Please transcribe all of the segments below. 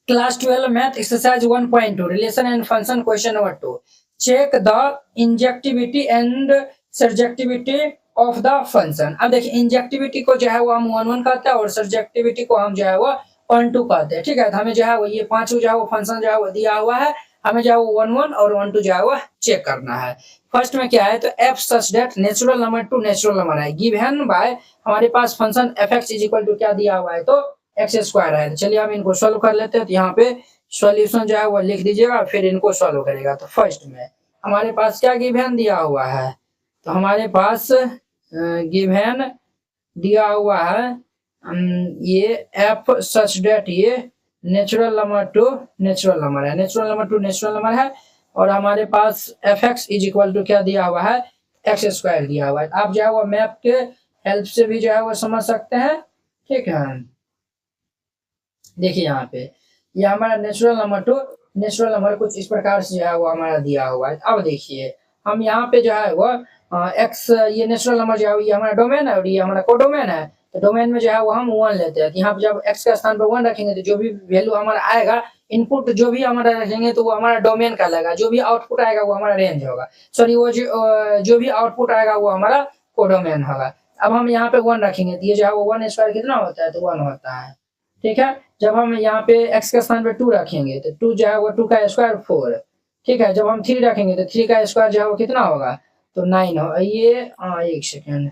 Class 12 Math Exercise 1.2 Relation and Function Question number 2. Check the injectivity and surjectivity of the function. अब देखिए injectivity को जो है वो हम 1 कहते हैं और सर्जेक्टिविटी को हम जो है वो 1 कहते हैं। ठीक है, तो हमें जो है वो ये पांचों जो है वो फंक्शन जो है वो दिया हुआ है, हमें जो है वो 1 और 1 जो है वो चेक करना है। फर्स्ट में क्या है, तो F such that natural number to natural number है गिवन बाय, हमारे पास function F x is equal to क्या दिया हुआ है, तो एक्स स्क्वायर है। चलिए हम इनको सॉल्व कर लेते हैं। तो यहाँ पे सॉल्यूशन जो है वो लिख दीजिएगा, फिर इनको सॉल्व करेगा। तो फर्स्ट में हमारे पास क्या गिवन दिया हुआ है, तो हमारे पास गिवन दिया हुआ है ये एफ सच डेट ये natural number to natural number है, natural number to natural number है। और हमारे पास F x is equal to क्या दिया हुआ है, एक्स स्क्वायर दिया हुआ है। आप जो है वो मैप के हेल्प से भी जो है वो समझ सकते हैं। ठीक है, देखिए यहाँ पे ये हमारा natural number to natural number कुछ इस प्रकार से जो है वो हमारा दिया हुआ है। अब देखिए हम यहाँ पे जो है वो एक्स, ये नेचुरल नंबर जो है ये हमारा डोमेन है और ये हमारा कोडोमेन है। तो डोमेन में जो है वो हम 1 लेते हैं। तो यहाँ पे जब एक्स का स्थान पर 1 रखेंगे तो जो भी वैल्यू हमारा आएगा, इनपुट जो भी हमारा रखेंगे तो वो हमारा डोमेन का लगेगा, जो भी आउटपुट आएगा वो हमारा रेंज होगा, सॉरी वो जो भी आउटपुट आएगा वो हमारा कोडोमेन होगा। अब हम यहाँ पे 1 रखेंगे तो ये जो है वो 1 स्क्वायर कितना होता है, तो 1 होता है। ठीक है, जब हम यहाँ पे x के स्थान पे 2 रखेंगे तो 2 जो है वो 2 का स्क्वायर 4। ठीक है, जब हम 3 रखेंगे तो 3 का स्क्वायर जो है वो कितना होगा, तो 9 होगा। ये एक सेकेंड,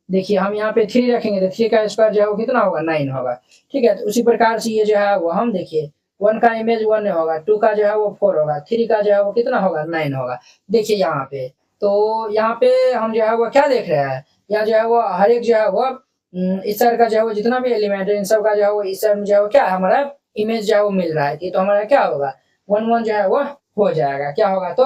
देखिए हम यहाँ पे 3 रखेंगे तो 3 का स्क्वायर जो है वो कितना होगा, 9 होगा। ठीक है, तो उसी प्रकार से ये जो है वो हम देखिए 1 का इमेज 1 होगा, 2 का जो है वो 4 होगा, 3 का जो है वो कितना होगा, 9 होगा। देखिए यहाँ पे, तो यहाँ पे हम जो है वो क्या देख रहे हैं, यहाँ जो है वो हर एक जो है वो इस साइड का जो है वो जितना भी एलिमेंट है इन सब का जो है वो इस साइड में जो है वो क्या हमारा इमेज जो है वो मिल रहा है। ये तो हमारा क्या होगा, 1 1 जो है वो हो जाएगा, क्या होगा, तो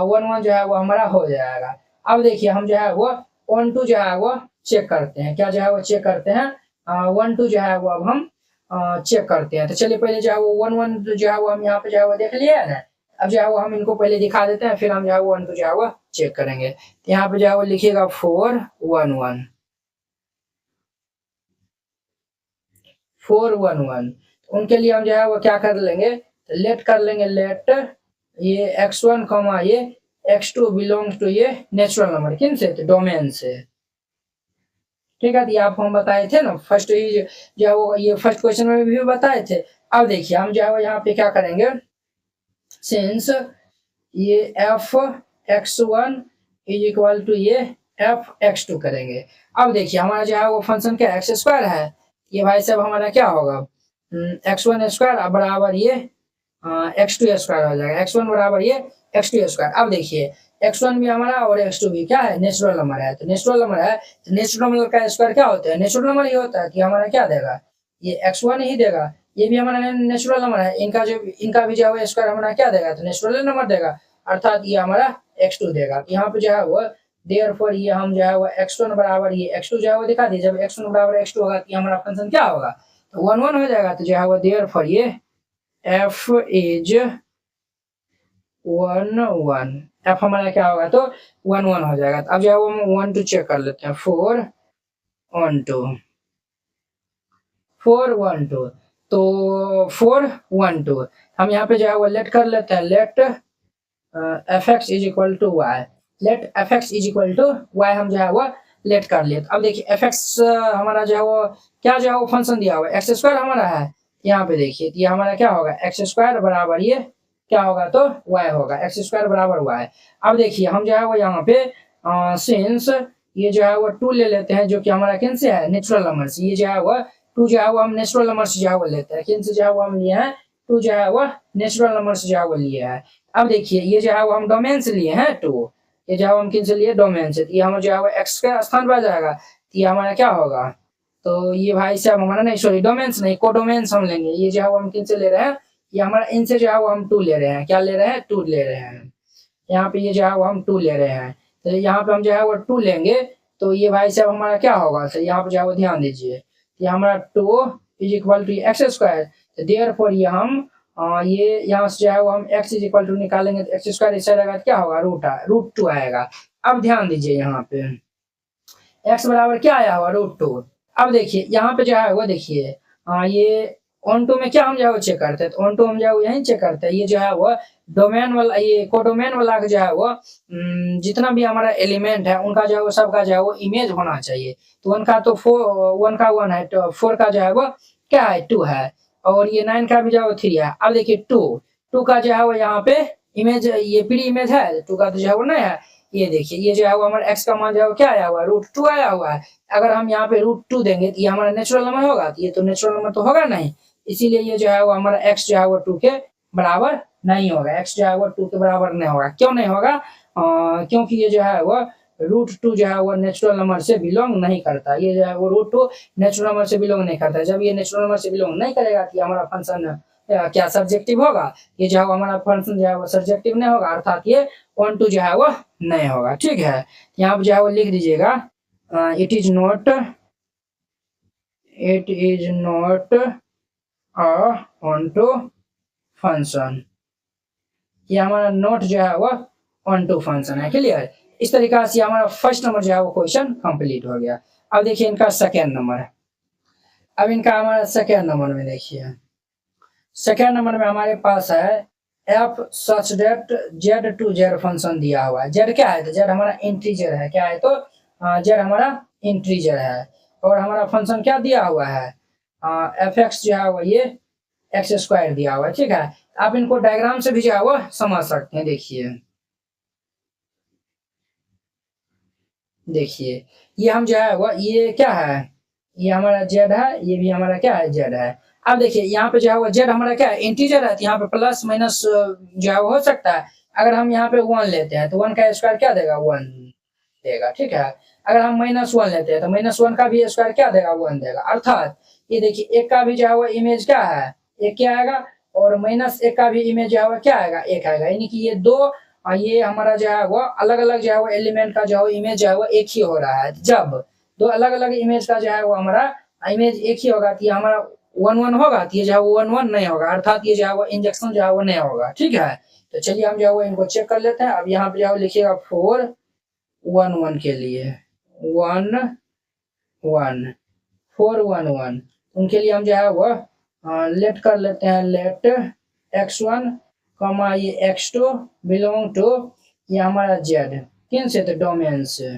1 1 जो है वो हमारा हो जाएगा। अब देखिए हम जो है वो 1 2 जो है वो चेक करते हैं, क्या जो है वो चेक करते हैं, 1 2 जो है वो अब हम चेक करते हैं। तो चलिए पहले जो है वो 1 1 जो है वो हम यहाँ पे जो है वो देख लिए है ना। अब जो है वो हम इनको पहले दिखा देते हैं, फिर हम जो है वो 1 2 जो है वो चेक करेंगे। तो यहाँ पे जो है वो लिखिएगा 4 1 1 4 1 1। उनके लिए हम जो है वो क्या कर लेंगे, लेट कर लेंगे, लेट ये x1 कमा ये x2 बिलोंग्स टू ये नेचुरल नंबर, किन से, तो डोमेन से। ठीक है, ये आप हम बताए थे ना फर्स्ट, ही जो है वो ये फर्स्ट क्वेश्चन में भी बताए थे। अब देखिए हम जो है वो यहाँ पे क्या करेंगे, सिंस ये F x1 is equal to ये एफ x2 करेंगे। अब देखिए हमारा जो है वो फंक्शन क्या एक्स स्क्वायर है, ये भाई साहब हमारा क्या होगा, x1 स्क्वायर बराबर ये x2 स्क्वायर हो जाएगा, x1 बराबर ये x2 स्क्वायर। अब देखिए x1 भी हमारा और x2 भी क्या है, नेचुरल नंबर है। तो नेचुरल नंबर है तो नेचुरल नंबर का स्क्वायर क्या होता है, नेचुरल नंबर ये होता है कि हमारा क्या देगा, ये x1 ही देगा। ये भी हमारा नेचुरल नंबर है, इनका भी जो है स्क्वायर हमारा क्या देगा, तो नेचुरल नंबर देगा, अर्थात ये हमारा x2 देगा। यहाँ पे जो है वो देयरफॉर ये हम जो है वो x1 बराबर ये x2 जो है वो दिखा दी। जब x1 बराबर x2 होगा तो हमारा फंक्शन क्या होगा, तो 1 1 हो जाएगा। तो जो है वो देयरफॉर ये f इज 1 1, f हमारा क्या होगा, तो 1 1 हो जाएगा। अब जो है वो हम 1 2 चेक कर लेते हैं, 4 1 2 4 1 2, तो 4 1 2 हम यहाँ पे जो है वो लेट कर लेते हैं, let F x is equal to y, let F x is equal to y हम जो है वो लेट कर लिए। अब देखिए एफ एक्स हमारा जो है वो क्या जो है वो फंक्शन दिया हुआ है, एक्स स्क्वायर हमारा है। यहाँ पे देखिए ये हमारा क्या होगा, एक्स स्क्वायर बराबर ये क्या होगा, तो वाई होगा, एक्स स्क्वायर बराबर वाई। अब देखिए हम जो है वो यहाँ पे सिंस ये जो है वो 2 ले लेते हैं, जो कि हमारा किन से है, नेचुरल नंबर से। ये जो है वो 2 जो है वो हम नेचुरल नंबर से जो है वो लेते हैं, किन से जो है वो हम लिए हैं, 2 जो है वो नेचुरल नंबर से जो है वो लिए है। अब देखिए ये जो है वो हम डोमेन से लिए हैं 2, ये जो है हम किन से लिए, डोमेन से। ये हम जो है वो एक्स का स्थान पर जाएगा, तो ये हमारा क्या होगा, तो ये भाई साहब हमारा नहीं, सॉरी डोमेन्स नहीं, कोडोमेन्स हम लेंगे। ये जो है वो हम किन से ले रहे हैं, ये हमारा इनसे जो है वो हम 2 ले रहे हैं, क्या ले रहे हैं, 2 ले रहे हैं। यहाँ पे ये जो है वो हम 2 ले रहे हैं, तो यहाँ पे हम जो है वो 2 लेंगे। तो ये भाई साहब हमारा क्या होगा, तो यहाँ पे जो है वो ध्यान दीजिए, ये हमारा 2 is equal to x square. तो देयरफॉर ये हम ये यहाँ से जो है वो हम x इज इक्वल टू निकालेंगे, तो एक्स स्क्वायर इस रहेगा, क्या होगा, √2 आएगा। अब ध्यान दीजिए यहाँ पे x बराबर क्या आया हुआ, √2। अब देखिए यहाँ पे जो है वो देखिए ये ऑन टू में क्या हम जो है चेक करते हैं, तो ऑन टू हम जो है यही चेक करते हैं। ये जो है वो डोमेन वाला, ये कोडोमेन वाला जो है वो जितना भी हमारा एलिमेंट है उनका जो है वो सबका जो है वो इमेज होना चाहिए। तो वन का तो 1 है, तो 4 का जो है वो क्या है 2 है, और ये 9 का भी जो है 3 है। अब देखिए 2 का जो है वो यहाँ पे इमेज, ये प्री इमेज है, 2 का तो जो है वो नहीं है। ये देखिए ये जो है वो हमारा x का मान जो है वो क्या आया हुआ है, √2 आया हुआ है। अगर हम यहाँ पे √2 देंगे तो ये हमारा नेचुरल नंबर होगा, तो ये तो नेचुरल नंबर तो होगा नहीं, इसीलिए ये जो है वो हमारा x जो है वो 2 के बराबर नहीं होगा। x जो है वो 2 के बराबर नहीं होगा। क्यों नहीं होगा? क्योंकि ये जो है वो √2 जो है वो नेचुरल नंबर से बिलोंग नहीं करता। ये जो है वो √2 नेचुरल नंबर से बिलोंग नहीं करता। जब ये नेचुरल नंबर से बिलोंग नहीं करेगा तो हमारा फंक्शन क्या सब्जेक्टिव होगा? ये जो है हमारा फंक्शन जो है वो सब्जेक्टिव नहीं होगा, अर्थात ये 1 2 जो है वो नहीं होगा। ठीक है, यहाँ पे जो है वो लिख दीजिएगा it is not a 1 2 function. ये हमारा नोट जो है वो 1 2 फंक्शन है। क्लियर? इस तरीका से हमारा फर्स्ट नंबर जो है वो क्वेश्चन कंप्लीट हो गया। अब देखिए इनका सेकेंड नंबर है। अब इनका हमारा सेकेंड नंबर में देखिए, सेकेंड नंबर में हमारे पास है F such date z function दिया हुआ है। z क्या है? तो z हमारा इंटीजर है। क्या है? तो z हमारा इंटीजर है, और हमारा फंक्शन क्या दिया हुआ है? एफ एक्स जो है वो ये x² दिया हुआ है। ठीक है, आप इनको डायग्राम से भी जो है वो समझ सकते हैं। देखिए ये हम जो है वो ये क्या है, ये हमारा z है, ये भी हमारा क्या है z है। अब देखिए यहाँ पे जो है वो z हमारा क्या है इंटीजर है, तो यहाँ पे प्लस माइनस जो है वो हो सकता है। अगर हम यहाँ पे 1 लेते हैं तो 1 का स्क्वायर क्या देगा? 1 देगा। ठीक है, अगर हम -1 लेते हैं तो -1 का भी स्क्वायर क्या देगा? 1 देगा। अर्थात ये देखिए 1 का भी जो है वो इमेज क्या है? 1 क्या आएगा, और -1 का भी इमेज जो है वो क्या आएगा? 1 आएगा। यानी कि ये दो ये हमारा जो है वो अलग अलग जो है वो एलिमेंट का जो है इमेज जो है वो एक ही हो रहा है। जब दो अलग अलग इमेज का जो है वो हमारा इमेज एक ही होगा तो ये हमारा 1 1 होगा, तो ये जो है वो 1 1 नहीं होगा, अर्थात ये जो है वो इंजेक्शन जो है वो नहीं होगा। ठीक है, तो चलिए हम जो है वो इनको चेक कर लेते हैं। अब यहाँ पे जो है लिखिएगा 4 1 1 के लिए 1 1 4 1 1, उनके लिए हम जो है वो लेट कर लेते हैं, लेट x1 कमा ये x2 बिलोंग टू ये हमारा z, किन से? तो डोमेन से।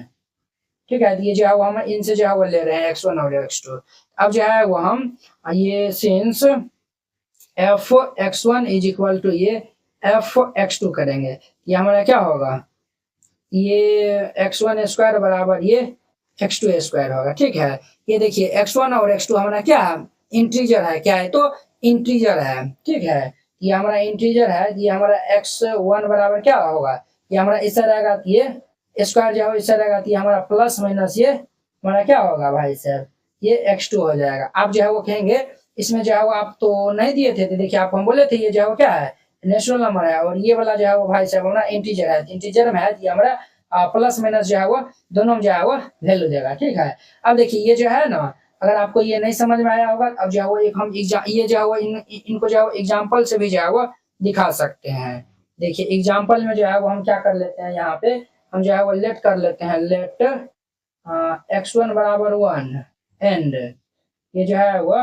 ठीक है, तो ये जो है वो हम इनसे जो है वो ले रहे हैं x1 और x2। अब जो है वो हम ये since f x1 is equal to ये f x2 करेंगे, ये हमारा क्या होगा? ये x1² बराबर ये x2² होगा। ठीक है, ये देखिए x1 और x2 हमारा क्या है? इंटीजर है। क्या है? तो इंटीजर है। ठीक है, ये हमारा इंटीजर है, ये हमारा x1 बराबर क्या होगा? ये हमारा इससे रहेगा, तो ये स्क्वायर जो है इससे रहेगा, तो ये हमारा प्लस माइनस ये हमारा क्या होगा भाई साहब? ये x2 हो जाएगा। आप जो है वो कहेंगे इसमें जो है वो आप तो नहीं दिए थे, तो देखिए आप हम बोले थे ये जो है वो क्या है? नेचुरल नंबर है, और ये वाला जो है वो भाई साहब हमारा इंटीजर है। इंटीजर में है ये हमारा प्लस माइनस जो है वो दोनों में जो है वो वैल्यू देगा। ठीक है, अब देखिए ये जो है ना, अगर आपको ये नहीं समझ में आया होगा, अब जो है वो एक हम ये जो है वो इनको जो है वो एग्जाम्पल से भी जो है वो दिखा सकते हैं। देखिए एग्जाम्पल में जो है वो हम क्या कर लेते हैं, यहाँ पे हम जो है वो लेट कर लेते हैं, लेट x1 बराबर 1 एंड ये जो है वो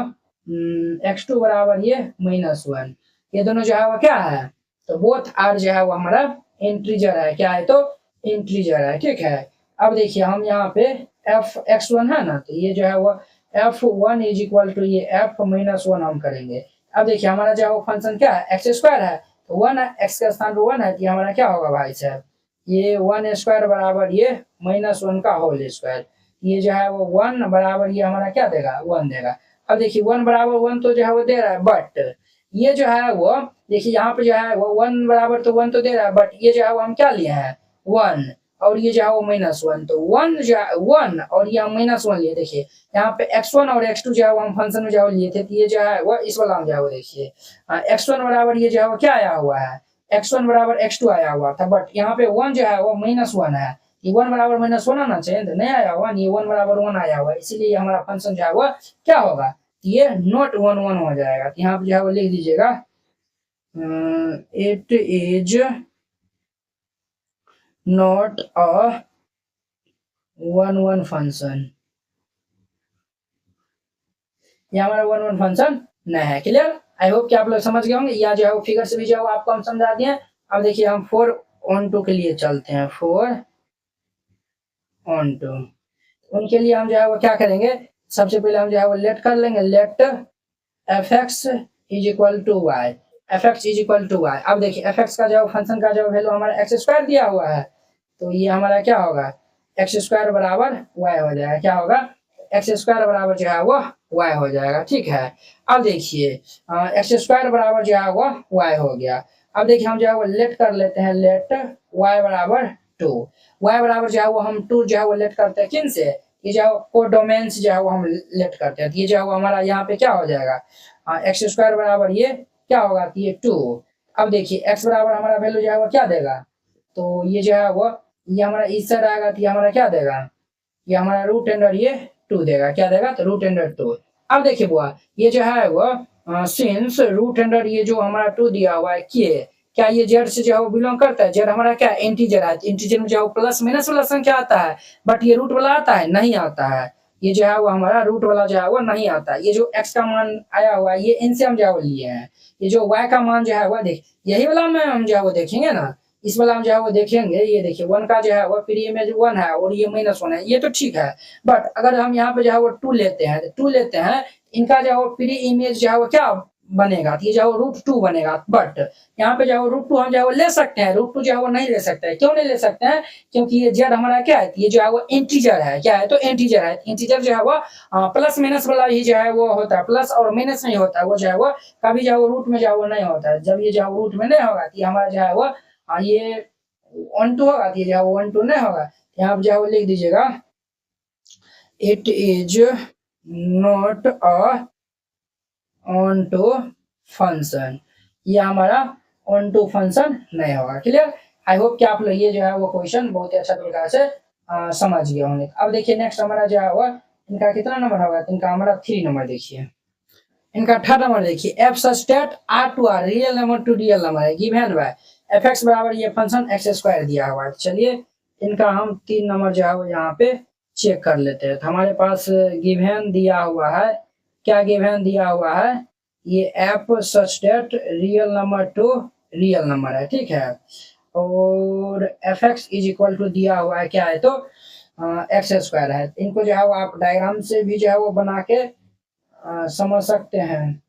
x2 बराबर ये -1, ये दोनों जो है वो क्या है? तो बोथ आर जो है वो हमारा इंटीजर है। क्या है? तो इंटीजर है। ठीक है, अब देखिए हम यहाँ पे f x1 है ना, तो ये जो है वो f1 इज इक्वल टू ये f -1 हम करेंगे। अब देखिए हमारा जो है वो फंक्शन क्या है? x² है, तो 1 है, x का स्थान पर 1 है, तो ये हमारा क्या होगा भाई साहब? ये 1² बराबर ये -1 का होल स्क्वायर, ये जो है वो 1 बराबर ये हमारा क्या देगा? 1 देगा। अब देखिए 1 बराबर 1 तो जो है वो दे रहा है, बट ये जो है वो देखिए यहाँ पे जो है वो 1 बराबर तो 1 तो दे रहा है, बट ये जो है वो हम क्या लिए हैं? 1, और ये जो है वो -1, तो 1 जो है 1 और ये हम -1 लिए। देखिए यहाँ पे x1 और x2 जो है वो हम फंक्शन में जो है लिए थे, तो ये जो है वो इस वाला हम जो है वो देखिए x1 बराबर ये जो है वो क्या आया हुआ है? x1 बराबर x2 आया हुआ था, बट यहाँ पे 1 जो है वो -1 है, ये 1 बराबर -1 आना चाहिए, तो नहीं आया हुआ, ये 1 बराबर 1 आया हुआ, इसीलिए हमारा फंक्शन जो है वो क्या होगा? ये नॉट 1 1 हो जाएगा। तो यहाँ पे जो है वो लिख दीजिएगा it is not a 1 1 function, ये हमारा 1 1 फंक्शन नहीं है। क्लियर? आई होप कि आप लोग समझ गए होंगे, या जो है वो फिगर से भी जो है वो आपको हम समझा दिए हैं। अब देखिए हम 4 on 2 के लिए चलते हैं। 4 on 2 उनके लिए हम जो है वो क्या करेंगे, सबसे पहले हम जो है वो लेट कर लेंगे, let F x is equal to y, F x is equal to y. अब देखिए एफ एक्स का जो फंक्शन का जो वैल्यू हमारा एक्स स्क्वायर दिया हुआ है, तो ये हमारा क्या होगा, एक्स स्क्वायर बराबर वाई हो जाएगा। क्या होगा, एक्स स्क्वायर बराबर जो है वो वाई हो जाएगा। ठीक है, अब देखिए एक्स स्क्वायर बराबर जो है वो वाई हो गया। अब देखिए हम जो है वो लेट कर लेते हैं, लेट वाई बराबर 2, वाई बराबर जो है वो हम 2 जो है वो लेट करते हैं किन से, ये जो कोडोमेन जो है वो हम लेट करते हैं। ये जो है हमारा यहाँ पे क्या हो जाएगा, एक्स स्क्वायर बराबर ये क्या होगा, ये 2। अब देखिए एक्स बराबर हमारा वैल्यू जो है वो क्या देगा, तो ये जो है वो ये हमारा इस साइड आएगा, तो ये हमारा क्या देगा, ये हमारा रूट अंडर ये 2 देगा। क्या देगा, तो रूट अंडर 2। अब देखिए बुआ ये जो है वो सिंस रूट अंडर ये जो हमारा 2 दिया हुआ है, क्या ये जेड से जो है वो बिलोंग करता है, जेड हमारा क्या इंटीजर है, इंटीजर में जो है प्लस माइनस वाला संख्या आता है, बट ये रूट वाला आता है, नहीं आता है। ये जो है वो हमारा रूट वाला जो है वो नहीं आता। ये जो एक्स का मान आया हुआ है, ये इनसे हम जो है वो लिए हैं। ये जो वाई का मान जो है वो देख, यही वाला में हम जो है वो देखेंगे ना, इस वाला हम जो है वो देखेंगे। ये देखिए 1 का जो है वो प्री इमेज 1 है और ये -1 है, ये तो ठीक है। बट अगर हम यहाँ पे जो है वो 2 लेते हैं, तो 2 लेते हैं, इनका जो है वो प्री इमेज जो है वो क्या बनेगा, तो ये जो है रूट 2 बनेगा। बट यहाँ पे जो है रूट 2 हम जो है वो ले सकते हैं, रूट 2 जो है वो नहीं ले सकते हैं। क्यों नहीं ले सकते हैं, क्योंकि ये जेड हमारा क्या है, ये जो है वो इंटीजर है। क्या है, तो इंटीजर है। इंटीजर जो है वो प्लस माइनस वाला ही जो है वो होता है, प्लस और माइनस नहीं होता है। वो जो है वो कभी जो है वो रूट में जो है वो नहीं होता है। जब ये जो है रूट में नहीं होगा, तो हमारा जो है वो ये 1 2 होगा, तो ये जो है 1 2 नहीं होगा। यहाँ पे जो है वो लिख दीजिएगा, it is not a onto function, ये हमारा ऑन टू फंक्शन नहीं होगा। क्लियर? आई होप कि आप लोग ये जो है वो क्वेश्चन बहुत ही अच्छा तरीका से समझ गए होंगे। अब देखिए नेक्स्ट हमारा जो है वो इनका कितना नंबर होगा, तो इनका हमारा 3 नंबर देखिए। इनका थर्ड नंबर देखिए, F such that R to R real number to real number है, गिवन बाय एफ एक्स बराबर ये फंक्शन एक्स स्क्वायर दिया हुआ है। चलिए इनका हम 3 नंबर जो है वो यहाँ पे चेक कर लेते हैं। तो हमारे पास गिवन दिया हुआ है, क्या गिवन दिया हुआ है, ये F such that real number to real number है। ठीक है, और F x is equal to दिया हुआ है क्या है, तो एक्स स्क्वायर है। इनको जो है वो आप डायग्राम से भी जो है वो बना के समझ सकते हैं।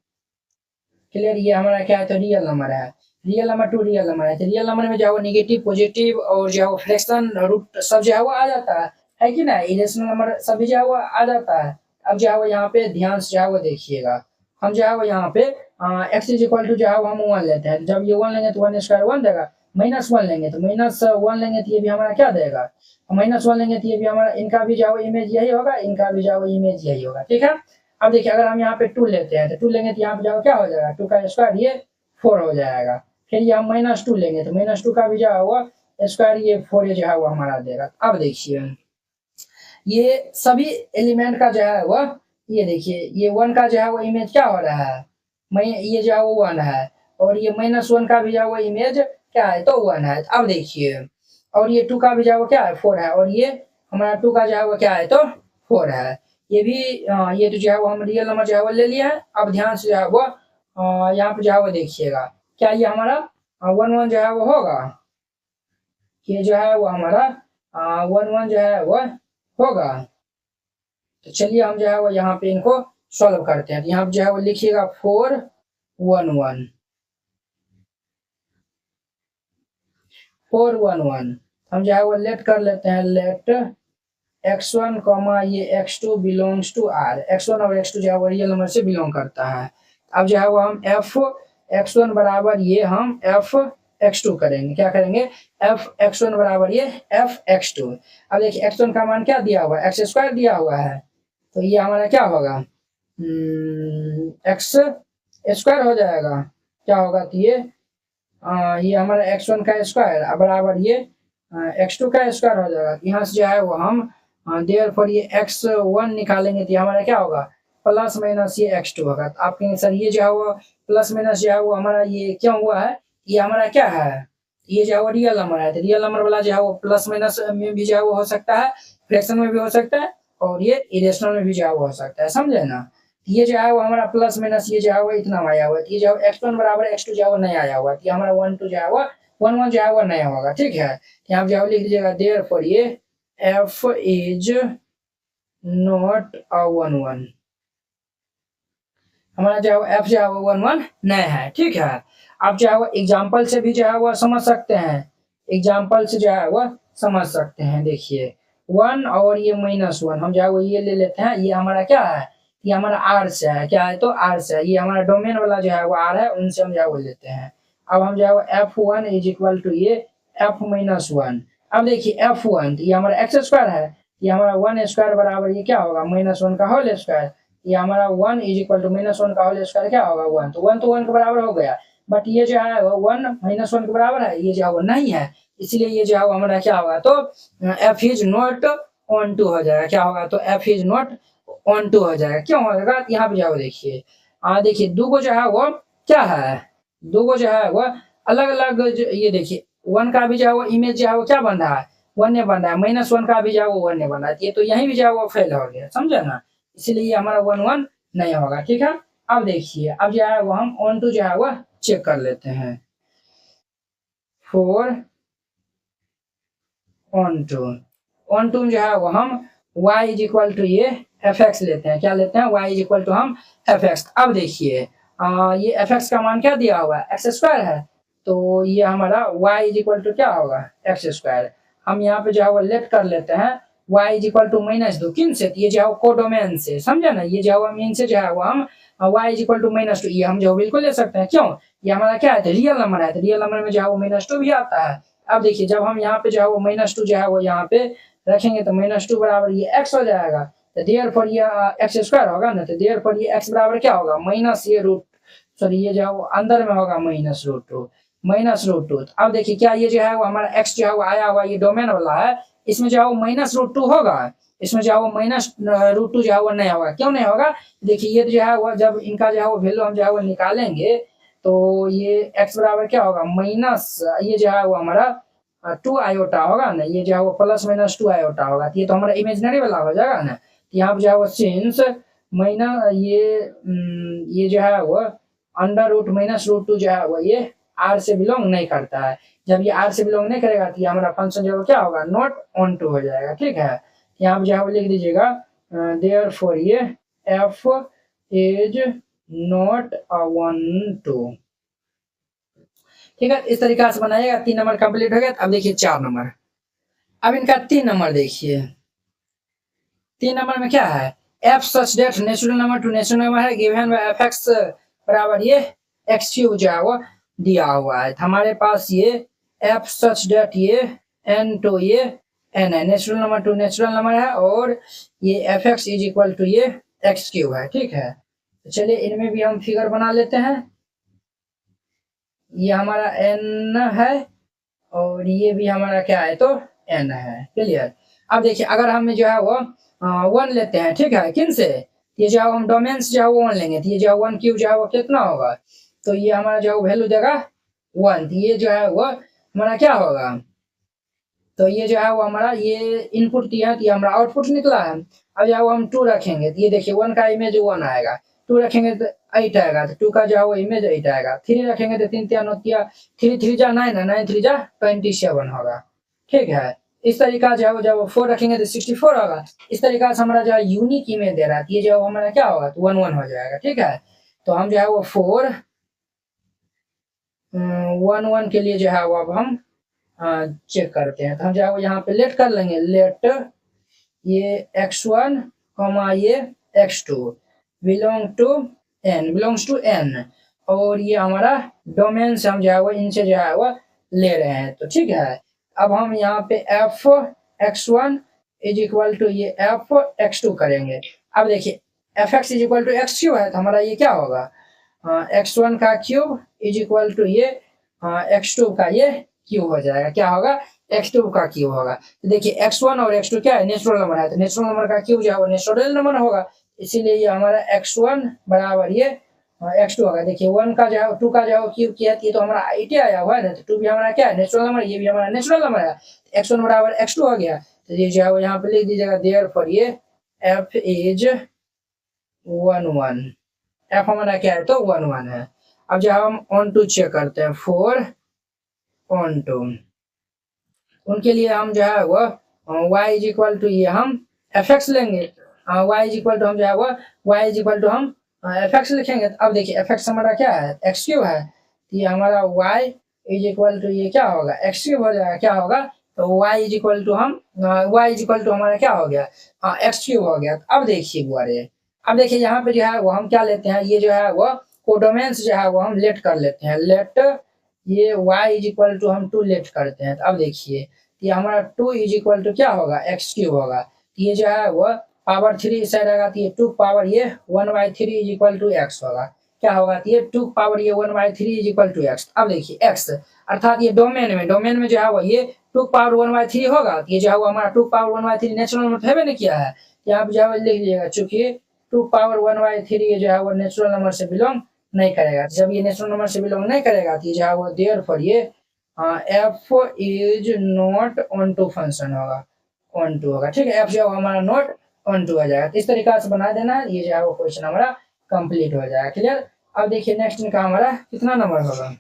क्लियर? ये हमारा क्या है, तो रियल नंबर है, real number to real number है। तो रियल नंबर में जो है वो निगेटिव पॉजिटिव और जो है वो फ्रैक्शन रूट सब जो है वो आ जाता है कि ना, इरेशनल नंबर सभी जो है वो आ जाता है। अब जो है वो यहाँ पे ध्यान से जो है वो देखिएगा, हम जो है वो यहाँ पे एक्स इज इक्वल टू जो है वो हम 1 लेते हैं। जब ये 1 लेंगे तो 1 स्क्वायर 1 देगा, -1 लेंगे तो -1 लेंगे तो ये भी हमारा क्या देगा, -1 लेंगे तो ये भी हमारा, इनका भी जो है वो इमेज यही होगा, इनका भी जो है वो इमेज यही होगा। ठीक है, अब देखिए अगर हम यहाँ पे 2 लेते हैं, तो 2 लेंगे तो यहाँ पे जाओ क्या हो जाएगा, 2 का स्क्वायर ये 4 हो जाएगा। फिर ये हम -2 लेंगे तो -2 का भी जो हुआ स्क्वायर ये 4 ये जो है वो हमारा देगा। अब देखिए ये सभी एलिमेंट का जो है वह, ये देखिए ये 1 का जो है वो इमेज क्या हो रहा है, ये जो है वो 1 है, और ये -1 का भी जो है वो इमेज क्या है, तो 1 है। अब देखिए और ये 2 का भी जो है वो क्या है 4 है, और ये हमारा 2 का जो है वो क्या है, तो 4 है। ये भी ये तो जो है वो हम रियल नंबर जो है वो ले लिया है। अब ध्यान से जो है वो यहाँ पे जो है वो देखिएगा, क्या ये हमारा 1 1 जो है वो होगा, ये जो है वो हमारा 1 1 जो है वो होगा। तो चलिए हम जो है वो यहाँ पे इनको सॉल्व करते हैं। यहाँ पे जो है वो लिखिएगा 4 1 1 4 1 1, हम जो है वो लेट कर लेते हैं, लेट x1 कॉमा ये x2 belongs to r, x1 और x2 जो है वो रियल नंबर से बिलोंग करता है। अब जो है वो हम f x1 बराबर ये हम f x2 करेंगे, क्या करेंगे, f x1 बराबर ये f x2। अब देखिए x1 का मान क्या दिया हुआ है, x स्क्वायर दिया हुआ है, तो ये हमारा क्या होगा, x स्क्वायर हो जाएगा। क्या होगा, तो ये हमारा x1 का स्क्वायर बराबर ये x2 का स्क्वायर हो जाएगा। यहाँ से जो है वो हम देयरफॉर ये x1 निकालेंगे तो हमारा क्या होगा, प्लस माइनस ये x2 होगा। तो आप कहेंगे सर ये जो है वो प्लस माइनस जो है वो हमारा ये क्यों हुआ है, ये हमारा क्या है, ये जो है वो रियल नंबर है। तो रियल नंबर वाला जो है वो प्लस माइनस में भी जो है वो हो सकता है, फ्रैक्शन में भी हो सकता है, और ये इरेशनल में भी जो है वो हो सकता है, समझे ना। ये जो है वो हमारा प्लस माइनस ये जो है वो इतना आया हुआ है, ये जो x1 बराबर x2 जो है वो नहीं आया हुआ है, ये हमारा 1 2 जो है वो 1 1 जो है वो नहीं होगा, ठीक है। यहाँ पे जो लिख दीजिएगा देयरफॉर ये f इज नॉट अ 1 1, हमारा जो है f जो है वो 1 1 नहीं है, ठीक है। आप जो है वो एग्जाम्पल से भी जो है वो समझ सकते हैं, एग्जाम्पल से जो है वो समझ सकते हैं। देखिए 1 और ये -1 हम जो है वो ये ले लेते हैं, ये हमारा क्या है, ये हमारा आर से है, क्या है तो आर से है, ये हमारा डोमेन वाला जो है वो आर है, उनसे हम जो है वो लेते हैं। अब हम जो है वो f1 इज इक्वल टू ये f-1। अब देखिए f1 ये हमारा एक्स स्क्वायर है, ये हमारा 1 स्क्वायर बराबर ये क्या होगा -1 का होल स्क्वायर, ये हमारा 1 इज इक्वल टू -1 का होल स्क्वायर क्या होगा 1, तो 1 तो 1 के बराबर हो गया। बट ये जो है वो 1 -1 के बराबर है, ये जो है वो नहीं है, इसलिए ये जो है वो हमारा क्या होगा तो f is not onto हो जाएगा, क्या होगा तो f is not onto हो जाएगा। क्यों हो जाएगा, यहाँ पे जाओ देखिए, देखिए दो को जो है वो क्या है, दो को जो है वो अलग अलग, ये देखिए 1 का भी जो है वो इमेज जो है वो क्या बन रहा है 1 ने बन रहा है, -1 का भी जो है वो 1 ने बन रहा है, ये तो यहीं भी जो है वो फेल हो गया, समझे ना, इसलिए ये हमारा 1 1 नहीं होगा, ठीक है। अब देखिए अब जो है वो हम ऑन टू जो है वो चेक कर लेते हैं, 4 ऑन टू जो है वो हम y इज इक्वल टू ये fx लेते हैं, क्या लेते हैं y इज इक्वल टू हम fx। अब देखिए ये fx का मान क्या दिया हुआ है एक्स स्क्वायर है, तो ये हमारा y इज इक्वल टू क्या होगा एक्स स्क्वायर। हम यहाँ पे जो है वो लेट कर लेते हैं y इज इक्वल टू -2 किन से, ये जो है कोडोमेन से, समझे ना, ये जो है मीन से जो है वो हम y इज इक्वल टू -2 ये हम जो बिल्कुल ले सकते हैं, क्यों, ये हमारा क्या है रियल नंबर है, तो रियल नंबर में जो है वो -2 भी आता है। अब देखिए जब हम यहाँ पे जो है वो -2 जो है वो यहाँ पे रखेंगे तो -2 बराबर ये x हो जाएगा, तो देयरफॉर ये एक्स स्क्वायर होगा ना, तो देयरफॉर ये x बराबर क्या होगा माइनस ये रूट, सॉरी ये जो है वो अंदर में होगा -√2। अब देखिए क्या ये जो है वो हमारा x जो है वो आया हुआ ये डोमेन वाला है, इसमें जो है वो -√2 होगा, इसमें जो है वो -√2 जो है वो नहीं होगा, क्यों नहीं होगा, देखिए ये जो है वो जब इनका जो है वो वैल्यू हम जो है वो निकालेंगे तो ये x बराबर क्या होगा माइनस ये जो है वो हमारा 2 आयोटा होगा ना, ये जो है वो +-2 आयोटा होगा, तो ये तो हमारा इमेजिनरी वाला हो जाएगा ना, तो यहाँ पे जो है वो सिंस ये जो है वो √-√2 जो है वो ये आर से बिलोंग नहीं करता है, जब ये आर से बिलोंग नहीं करेगा तो ये हमारा फंक्शन जो है क्या होगा नॉट ऑन टू हो जाएगा, ठीक है। यहाँ पे जो है वो लिख दीजिएगा देयरफॉर ये f इज नॉट अ 1 2, ठीक है। इस तरीका से बनाइएगा, 3 नंबर कंप्लीट हो गया। अब देखिए 4 नंबर, अब इनका 3 नंबर देखिए, 3 नंबर में क्या है f such that natural number to natural number है गिवन बाय fx बराबर ये x³ जो है वो दिया हुआ है, हमारे पास ये f सच दैट ये n टू ये n है, natural number to natural number है, और ये fx इज इक्वल टू ये x³ है, ठीक है। तो चलिए इनमें भी हम फिगर बना लेते हैं, ये हमारा n है और ये भी हमारा क्या है तो n है, क्लियर। अब देखिए अगर हम जो है वो 1 लेते हैं, ठीक है, किन से, ये जो हम डोमेन से जो है वो 1 लेंगे, तो ये जो 1 क्यूब जो है वो कितना होगा, तो ये हमारा जो वैल्यू देगा 1, तो ये जो है वो हमारा क्या होगा, तो ये जो है वो हमारा ये इनपुट दिया तो ये हमारा आउटपुट निकला है। अब जो हम 2 रखेंगे तो ये देखिए 1 का इमेज 1 आएगा, 2 रखेंगे तो 8 आएगा, तो 2 का जो है वो इमेज 8 आएगा, 3 रखेंगे तो 3 3 9 3 3 जा 9 है, 9 3 जा 27 होगा, ठीक है। इस तरीका जो है वो जब 4 रखेंगे तो 64 होगा, इस तरीका से हमारा जो है यूनिक इमेज दे रहा है, ये जो हमारा क्या होगा तो 1 1 हो जाएगा, ठीक है। तो हम जो है वो 4 1 1 के लिए जो है वो अब हम चेक करते हैं, तो हम जो है वो यहाँ पे लेट कर लेंगे, लेट ये x1 ये x2 बिलोंग्स टू n, और ये हमारा डोमेन से हम जो है वो इनसे जो है वो ले रहे हैं, तो ठीक है। अब हम यहाँ पे f x1 is equal to ये f x2 करेंगे। अब देखिए fx is equal to x³ है, तो हमारा ये क्या होगा x1 का क्यूब इज इक्वल टू ये x2 का ये क्यूब हो जाएगा, क्या होगा x2 का क्यूब होगा। तो देखिए x1 और x2 क्या है नेचुरल नंबर है, तो नेचुरल नंबर का क्यूब जो है वो नेचुरल नंबर होगा, इसीलिए ये हमारा x1 बराबर ये x2 होगा। देखिए 1 का जो है 2 का जो है क्यूब किया तो हमारा 8 आया हुआ है ना, तो 2 भी हमारा क्या है नेचुरल नंबर, ये भी हमारा नेचुरल नंबर है, x1 बराबर x2 हो गया। तो ये जो है वो यहाँ पे लिख दीजिएगा देयरफॉर ये f इज 1 1, एफ हमारा क्या है तो 1 1 है। अब जब हम ऑन टू चेक करते हैं 4 ऑन टू, उनके लिए हम जो है वो y इज इक्वल टू ये हम एफ एक्स लेंगे, y इज इक्वल टू हम जो है वो y इज इक्वल टू हम एफ एक्स लिखेंगे। अब देखिए एफ एक्स हमारा क्या है एक्स क्यूब है, तो ये हमारा y इज इक्वल टू ये क्या होगा एक्स क्यूब हो जाएगा, क्या होगा तो y इज इक्वल टू हम y इज इक्वल टू हमारा क्या हो गया एक्स क्यूब हो गया। अब देखिए बुआरे, अब देखिए यहाँ पे जो है वो हम क्या लेते हैं, ये जो है वो कोडोमेंस जो है वो हम लेट कर लेते हैं, लेट ये y इज इक्वल टू हम 2 लेट करते हैं। तो अब देखिए ये हमारा 2 इज इक्वल टू क्या होगा एक्स क्यूब होगा, तो ये जो है वो पावर 3 साइड आएगा, तो ये 2 पावर ये 1/3 इज इक्वल टू एक्स होगा, क्या होगा तो ये 2 पावर ये 1/3 इज इक्वल टू एक्स। अब देखिए एक्स अर्थात ये डोमेन में जो है वो ये 2 पावर 1/3 होगा, तो ये जो है वो हमारा 2 पावर 1/3 नेचुरल नंबर है नहीं किया है, यहाँ पे जो है लिख लीजिएगा, चूंकि 2 पावर 1/3 ये जो है वो नेचुरल नंबर से बिलोंग नहीं करेगा। जब ये नेचुरल नंबर से बिलोंग नहीं करेगा तो ये जो है वो देयरफॉर ये F is not onto function होगा, ऑन टू होगा, ठीक है, एफ जो हमारा नॉट ऑन टू आ जाएगा। तो इस तरीके से बना देना है, ये जो है वो क्वेश्चन हमारा कंप्लीट हो जाएगा, क्लियर। अब देखिए नेक्स्ट इनका हमारा कितना नंबर होगा,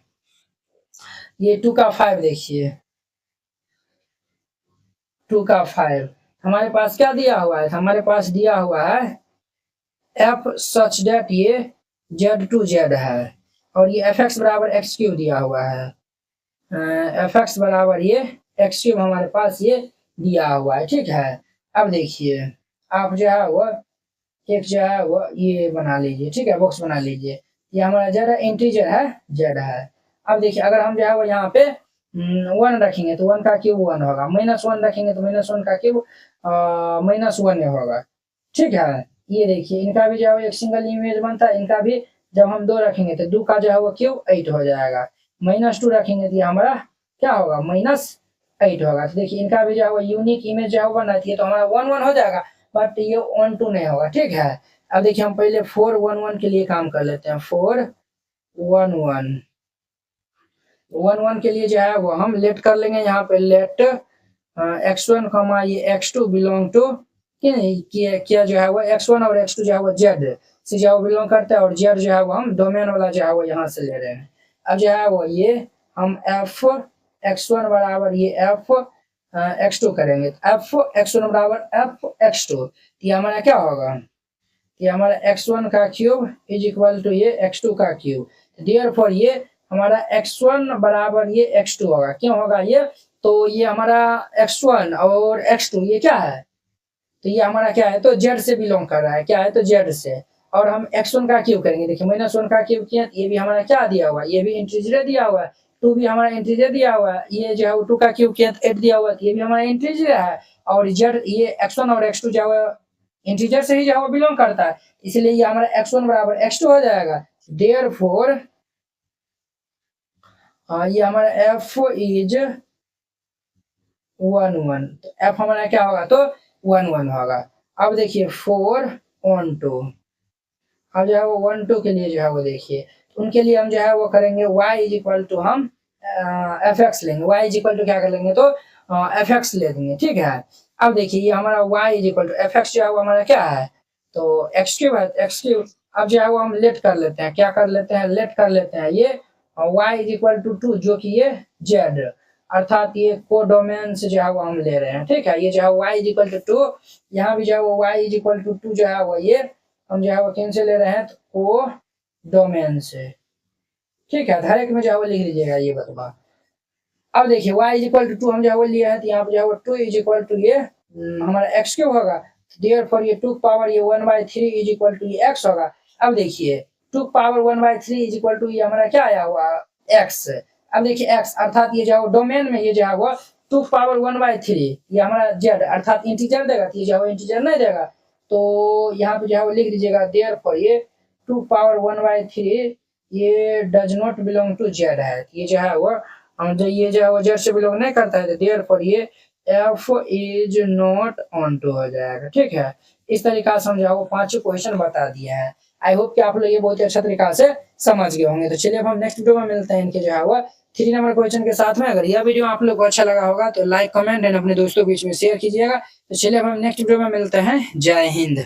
ये 2 का 5 देखिए, 2 का 5 हमारे पास क्या दिया हुआ है, हमारे पास दिया हुआ है एफ सच डेट ये जेड टू जेड है, और ये एफ एक्स बराबर एक्स क्यूब दिया हुआ है, एफ एक्स बराबर ये एक्स क्यूब हमारे पास ये दिया हुआ है, ठीक है। अब देखिए आप जो है वो एक जो है वो ये बना लीजिए, ठीक है, बॉक्स बना लीजिए, ये हमारा जेड इंटीजर है जेड है। अब देखिए अगर हम जो है वो यहाँ पे 1 रखेंगे तो 1 का क्यूब 1 होगा, -1 रखेंगे तो -1 का क्यूब -1 होगा, ठीक है। ये देखिए इनका भी जो है एक सिंगल इमेज बनता है, इनका भी जब हम 2 रखेंगे तो 2 का जो है वो क्यूब 8 हो जाएगा, -2 रखेंगे तो ये हमारा क्या होगा -8 होगा। तो देखिए इनका भी जो है वो यूनिक इमेज जो है वो बनाती है, तो हमारा 1 1 हो जाएगा, बट ये 1 2 नहीं होगा, ठीक है। अब देखिए हम पहले 4 1 1 के लिए काम कर लेते हैं, 4 1 1 1 1 के लिए जो है वो हम लेट कर लेंगे, यहाँ पे लेट x1 ये x2 बिलोंग टू क्या जो है वो x1 और x2 जो है वो z से जो है वो बिलोंग करता है, और z जो है वो हम डोमेन वाला जो है वो यहाँ से ले रहे हैं। अब जो है वो ये हम f x1 बराबर ये f x2 करेंगे, f x1 बराबर f x2, ये हमारा क्या होगा, ये हमारा x1 का क्यूब इज इक्वल टू ये x2 का क्यूब, देयरफॉर ये हमारा x1 बराबर ये x2 होगा, क्यों होगा ये, तो ये हमारा x1 और x2 ये क्या है, तो ये हमारा क्या है तो z से बिलोंग कर रहा है, क्या है तो z से, और हम x1 का क्यूब करेंगे, देखिए -1 का क्यूब किया, ये भी हमारा क्या दिया हुआ है, ये भी इंटीजर दिया हुआ है, 2 भी हमारा इंटीजर दिया हुआ है, ये जो है 2 का क्यूब किया 8 दिया हुआ है, ये भी हमारा इंटीजर है, और z ये x1 और x2 जो है इंटीजर से ही जो है वो बिलोंग करता है, इसलिए ये हमारा x1 बराबर x2 हो जाएगा। देयरफॉर ये हमारा f इज 1 1, तो f हमारा क्या होगा तो 1 1 होगा। अब देखिए 4 ऑन टू, अब जो है वो 1 2 के लिए जो है वो देखिए उनके लिए हम जो है वो करेंगे y इज इक्वल टू हम एफ एक्स लेंगे, y इज इक्वल टू क्या कर लेंगे तो एफ एक्स ले देंगे, ठीक है। अब देखिए ये हमारा y is equal to F x जो है वो हमारा क्या है तो एक्स क्यूब है, एक्स क्यूब। अब जो है वो हम लेट कर लेते हैं, क्या कर लेते हैं लेट कर लेते हैं ये y इज इक्वल टू 2 जो कि ये z अर्थात ये कोडोमेन से जो है वो हम ले रहे हैं, ठीक है। ये जो है y इज इक्वल टू 2, यहाँ भी जो है वो y इज इक्वल टू 2 जो है वो ये हम जो है वो कैन से ले रहे हैं तो कोडोमेन से, ठीक है। हर एक में जो है वो लिख लीजिएगा ये बतवा। अब देखिए y इज इक्वल टू 2 हम जो है वो लिया है, तो यहाँ पे जो है वो 2 इज इक्वल टू ये हमारा x क्यूब होगा, देयरफॉर ये 2 पावर ये 1/3 इज इक्वल टू ये x होगा। अब देखिए 2 पावर 1/3 इज इक्वल टू ये हमारा क्या आया हुआ x। अब देखिए x अर्थात ये जो है डोमेन में ये जो है वो 2 पावर 1/3 ये हमारा z अर्थात इंटीजर देगा, तो ये जो है वो इंटीजर नहीं देगा, तो यहाँ पे जो है वो लिख दीजिएगा देयरफॉर ये 2 पावर 1/3 ये does not belong to z है, ये जो है वो ये जो है वो z से बिलोंग नहीं करता है, तो देयरफॉर ये f is not onto हो जाएगा, ठीक है। इस तरीका से हम जो है वो 5 क्वेश्चन बता दिए हैं। आई होप कि आप लोग ये बहुत ही अच्छा तरीका से समझ गए होंगे। तो चलिए अब हम नेक्स्ट वीडियो में मिलते हैं इनके जो है वो 3 नंबर क्वेश्चन के साथ में। अगर यह वीडियो आप लोग को अच्छा लगा होगा तो लाइक कमेंट एंड अपने दोस्तों के बीच में शेयर कीजिएगा। तो चलिए अब हम नेक्स्ट वीडियो में मिलते हैं। जय हिंद।